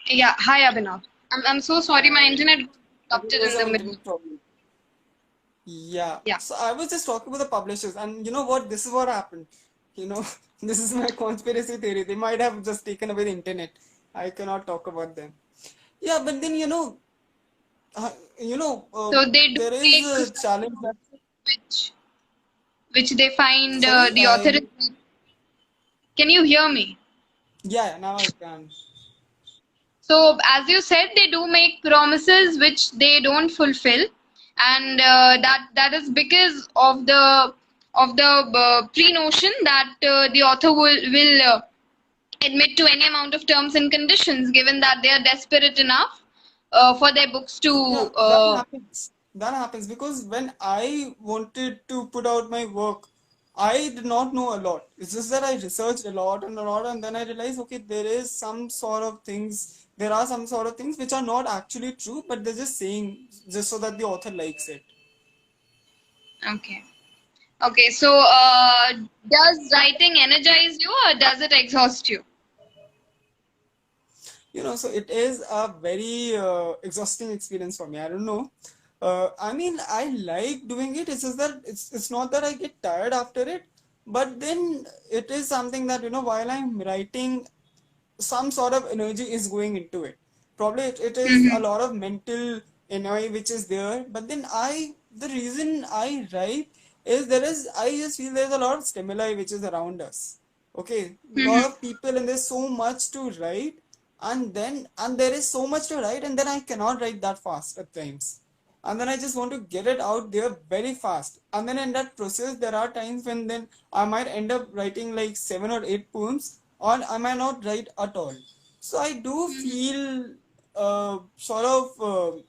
Yeah, hi Abhinav. I'm so sorry, my Hi. internet got I think interrupted there's in the an middle. internet problem. Yeah. Yeah. So I was just talking about the publishers, and you know what? This is what happened. You know, this is my conspiracy theory. They might have just taken away the internet. I cannot talk about them. Yeah, but then uh, you know, uh, So they do there is take a some challenge that. which which they find Sorry, the author is. Can you hear me? yeah, now I can. So as you said, they do make promises which they don't fulfill, and that is because of the pre-notion that the author will admit to any amount of terms and conditions, given that they are desperate enough for their books Yeah, to. that happens. That happens because when I wanted to put out my work, I did not know a lot. It's just that I researched a lot, and then I realized, okay, there are some sort of things which are not actually true, but they're just saying just so that the author likes it. Okay. Okay. So, does writing energize you or does it exhaust you? So it is a very exhausting experience for me. I don't know. I mean, I like doing it. It's just that it's not that I get tired after it, but then it is something that while I'm writing, some sort of energy is going into it. Probably it is a Mm-hmm. lot of mental energy which is there. But then the reason I write is I just feel there's a lot of stimuli which is around us. Okay, a lot Mm-hmm. of people and there's so much to write, and there is so much to write, and then I cannot write that fast at times. And then I just want to get it out there very fast. And then in that process, there are times when then I might end up writing like 7 or 8 poems, or I might not write at all. So I do feel sort of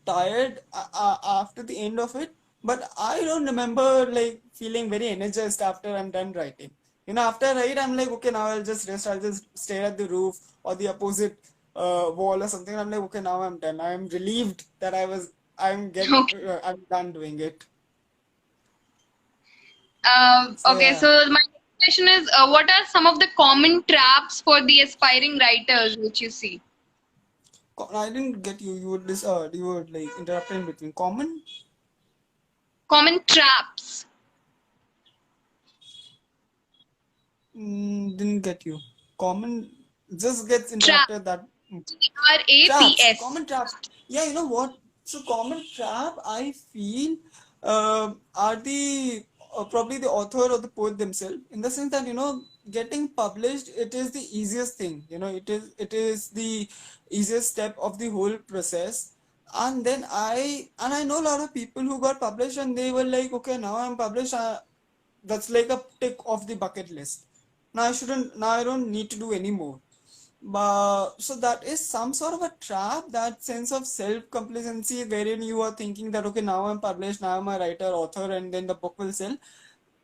tired after the end of it, but I don't remember like feeling very energized after I'm done writing. After I write, I'm like, okay, now I'll just rest. I'll just stare at the roof or the opposite wall or something. I'm like, okay, now I'm done. I'm relieved that Okay. I'm done doing it. So Okay. yeah, So my next question is, what are some of the common traps for the aspiring writers which you see? I didn't get you. You would like interrupt in between. Common. Common traps. Didn't get you. Common just gets Trap. interrupted that. Traps, TRAPS. common traps. Yeah, you know what? So common trap, I feel, are the probably the author or the poet themselves. In the sense that getting published, it is the easiest thing. It is the easiest step of the whole process. And I know a lot of people who got published and they were like, okay, now I'm published. That's like a tick off the bucket list. Now I don't need to do any more. But so that is some sort of a trap, that sense of self-complacency wherein you are thinking that, okay, now I'm published, now I'm a writer, author, and then the book will sell.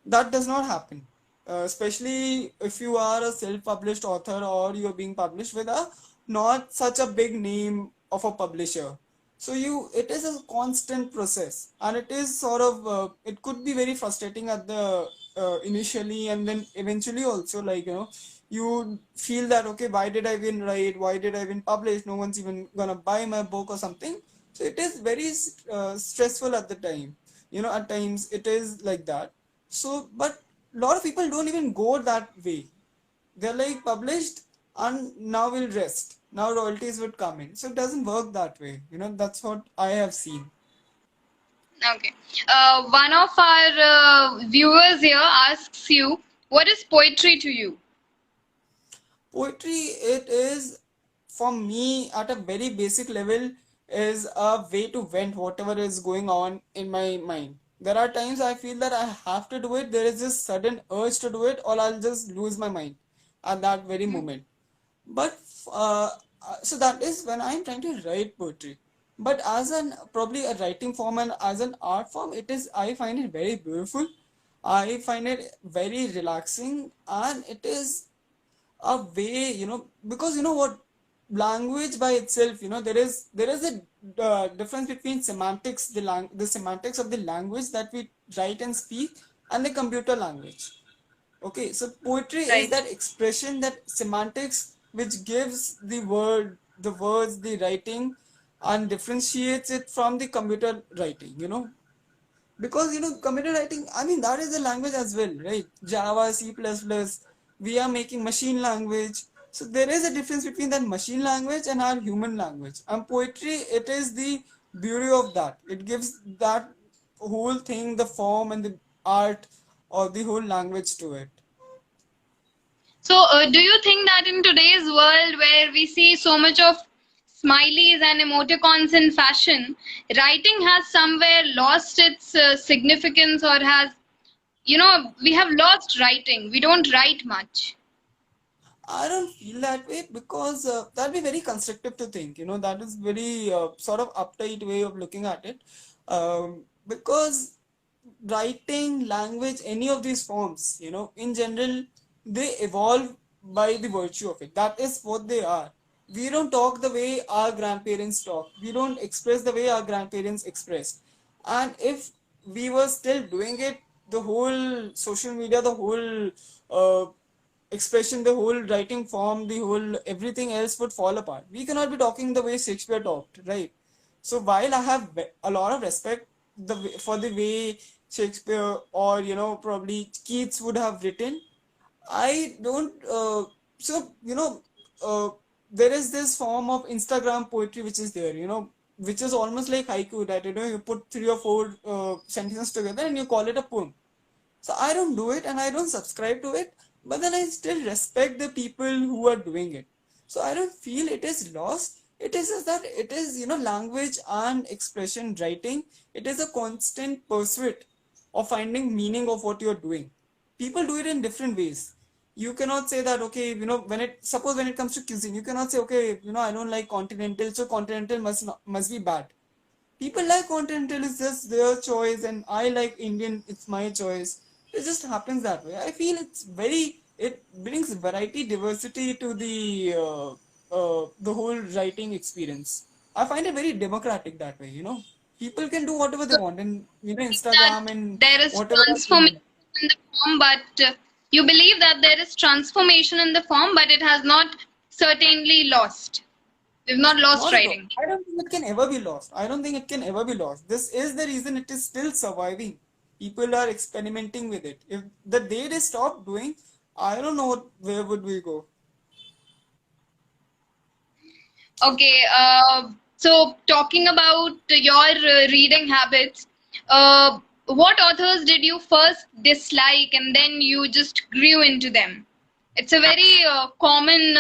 That does not happen. Especially if you are a self-published author or you're being published with a not such a big name of a publisher. So it is a constant process, and it is sort of it could be very frustrating at the initially, and then eventually also, like you feel that, okay, why did I even write? Why did I even publish? No one's even gonna buy my book or something. So it is very stressful at the time. At times it is like that. So, but a lot of people don't even go that way. They're like published and now we'll rest. Now royalties would come in. So it doesn't work that way. That's what I have seen. Okay. One of our viewers here asks you, what is poetry to you? Poetry, it is for me at a very basic level, is a way to vent whatever is going on in my mind. There are times I feel that I have to do it. There is this sudden urge to do it, or I'll just lose my mind at that very moment. But uh, so that is when I'm trying to write poetry. But as an probably a writing form and as an art form, I find it very beautiful. I find it very relaxing, and it is a way, because what, language by itself, there is a difference between semantics, the semantics of the language that we write and speak, and the computer language. Okay, so poetry is Right. that expression, that semantics, which gives the word, the words, the writing, and differentiates it from the computer writing, because computer writing, I mean, that is a language as well, right? Java, C++, we are making machine language. So there is a difference between that machine language and our human language, and poetry, it is the beauty of that. It gives that whole thing the form and the art or the whole language to it. So, do you think that in today's world where we see so much of smileys and emoticons in fashion, writing has somewhere lost its significance, or has, we have lost writing? We don't write much. I don't feel that way, because that'd be very constructive to think. That is very sort of uptight way of looking at it. Because writing, language, any of these forms, in general, they evolve by the virtue of it. That is what they are. We don't talk the way our grandparents talk. We don't express the way our grandparents expressed. And if we were still doing it, the whole social media, the whole expression, the whole writing form, the whole everything else would fall apart. We cannot be talking the way Shakespeare talked, right? So while I have a lot of respect for the way Shakespeare or probably Keats would have written, I don't. So uh, there is this form of Instagram poetry which is there, which is almost like haiku, that you put three or four sentences together and you call it a poem. So I don't do it and I don't subscribe to it, but then I still respect the people who are doing it. So I don't feel it is lost. It is just that it is, language and expression writing. It is a constant pursuit of finding meaning of what you're doing. People do it in different ways. You cannot say that, okay, when it comes to cuisine, you cannot say, okay, I don't like continental, so continental must be bad. People like continental, is just their choice, and I like Indian, it's my choice. It just happens that way. I feel it brings variety, diversity to the whole writing experience. I find it very democratic that way. People can do whatever they So, want, and that Instagram and there is whatever are transformation doing. in the form, but you believe that there is transformation in the form, but it has not certainly lost. We've not lost Not at all. writing. I don't think it can ever be lost. I don't think it can ever be lost. This is the reason it is still surviving. People are experimenting with it. If the day they stop doing, I don't know where would we go. Okay, so talking about your reading habits, what authors did you first dislike and then you just grew into them? It's a very common,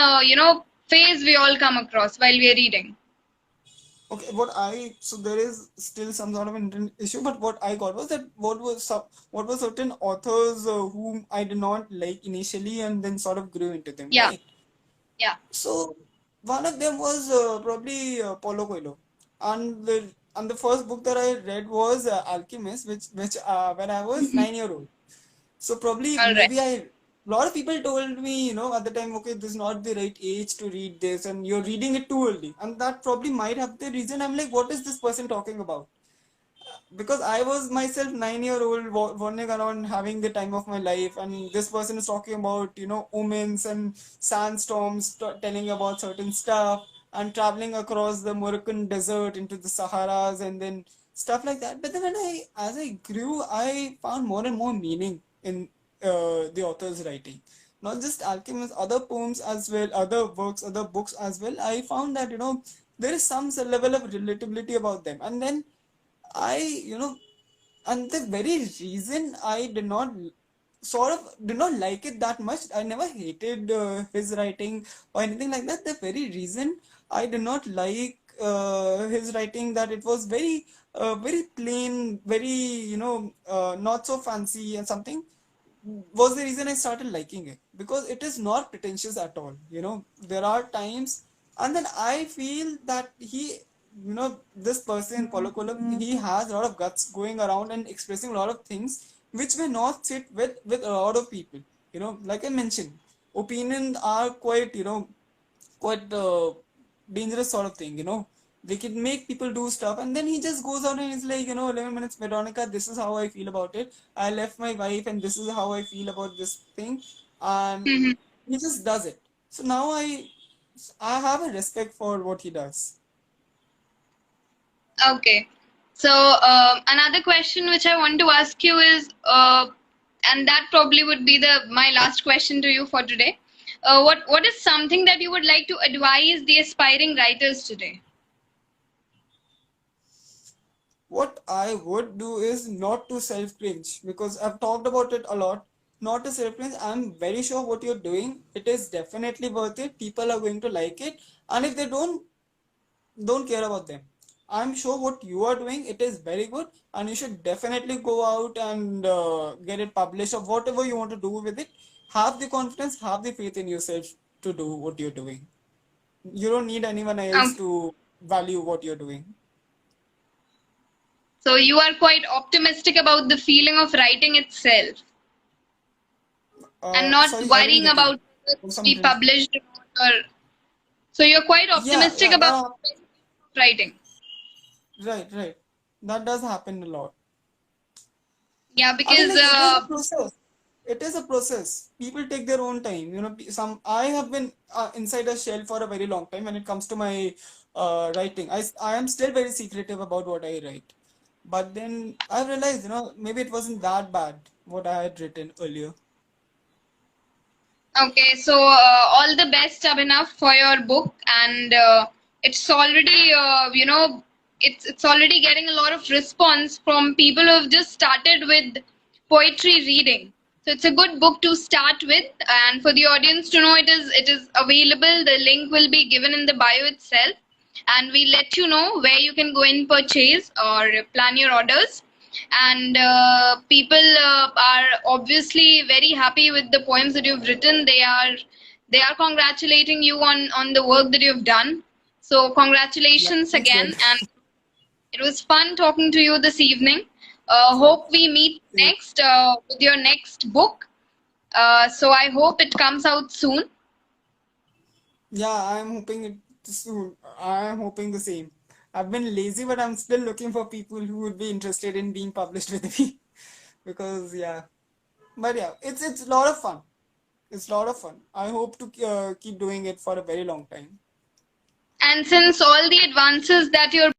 phase we all come across while we are reading. Okay, so there is still some sort of internet issue, but what I got was that what were certain authors whom I did not like initially and then sort of grew into them, Yeah, right? yeah. So one of them was probably Paulo Coelho, and the first book that I read was Alchemist, which when I was 9 year old. So probably All right. maybe a lot of people told me, at the time, okay, this is not the right age to read this, and you're reading it too early, and that probably might have the reason. I'm like, what is this person talking about? Because I was myself 9 year old wandering around having the time of my life, and this person is talking about omens and sandstorms, telling about certain stuff, and traveling across the Moroccan desert into the Saharas, and then stuff like that. But then as I grew, I found more and more meaning in the author's writing. Not just Alchemist, other poems as well, other works, other books as well. I found that there is some level of relatability about them, and then I, and the very reason I did not like it that much. I never hated his writing or anything like that. The very reason I did not like his writing, that it was very plain, very, not so fancy and something, was the reason I started liking it, because it is not pretentious at all. There are times, and then I feel that this person, Paulo Coelho, he has a lot of guts going around and expressing a lot of things which may not sit with a lot of people. Like I mentioned, opinions are quite dangerous sort of thing. They can make people do stuff, and then he just goes out and he's like, 11 minutes, Veronica, this is how I feel about it. I left my wife, and this is how I feel about this thing, and Mhm. he just does it. So now I I have a respect for what he does. Okay. So another question which I want to ask you is, and that probably would be the my last question to you for today. What is something that you would like to advise the aspiring writers today? What I would do is not to self cringe, because I've talked about it a lot. Not to self cringe. I'm very sure what you're doing, it is definitely worth it. People are going to like it, and if they don't care about them. I'm sure what you are doing, it is very good, and you should definitely go out and get it published or whatever you want to do with it. Have the confidence, have the faith in yourself to do what you're doing. You don't need anyone else Um, to value what you're doing. so you are quite optimistic about the feeling of writing itself and not Sorry, I didn't worrying get you. about whether it There's will some be interest. published or not, or so you're quite Yeah, optimistic yeah, about writing. right, right. That does happen a lot. Yeah, I mean, because like, it is a process. It is a process. People take their own time. Some I have been inside a shell for a very long time when it comes to my writing. I am still very secretive about what I write. But then I realized, maybe it wasn't that bad what I had written earlier. okay, so all the best, Abhinav, for your book, and it's already, it's already getting a lot of response from people who have just started with poetry reading. So it's a good book to start with, and for the audience to know, it is available. The link will be given in the bio itself, and we let you know where you can go and purchase or plan your orders. And people are obviously very happy with the poems that you've written. They are congratulating you on the work that you've done. So Yeah, congratulations thanks, again, man. and it was fun talking to you this evening. Same, Hope we meet same. next with your next book. So I hope it comes out soon. Yeah, I'm hoping it soon. I'm hoping the same. I've been lazy, but I'm still looking for people who would be interested in being published with me. Because yeah, but yeah, it's a lot of fun. It's a lot of fun. I hope to keep doing it for a very long time. And since all the advances that you're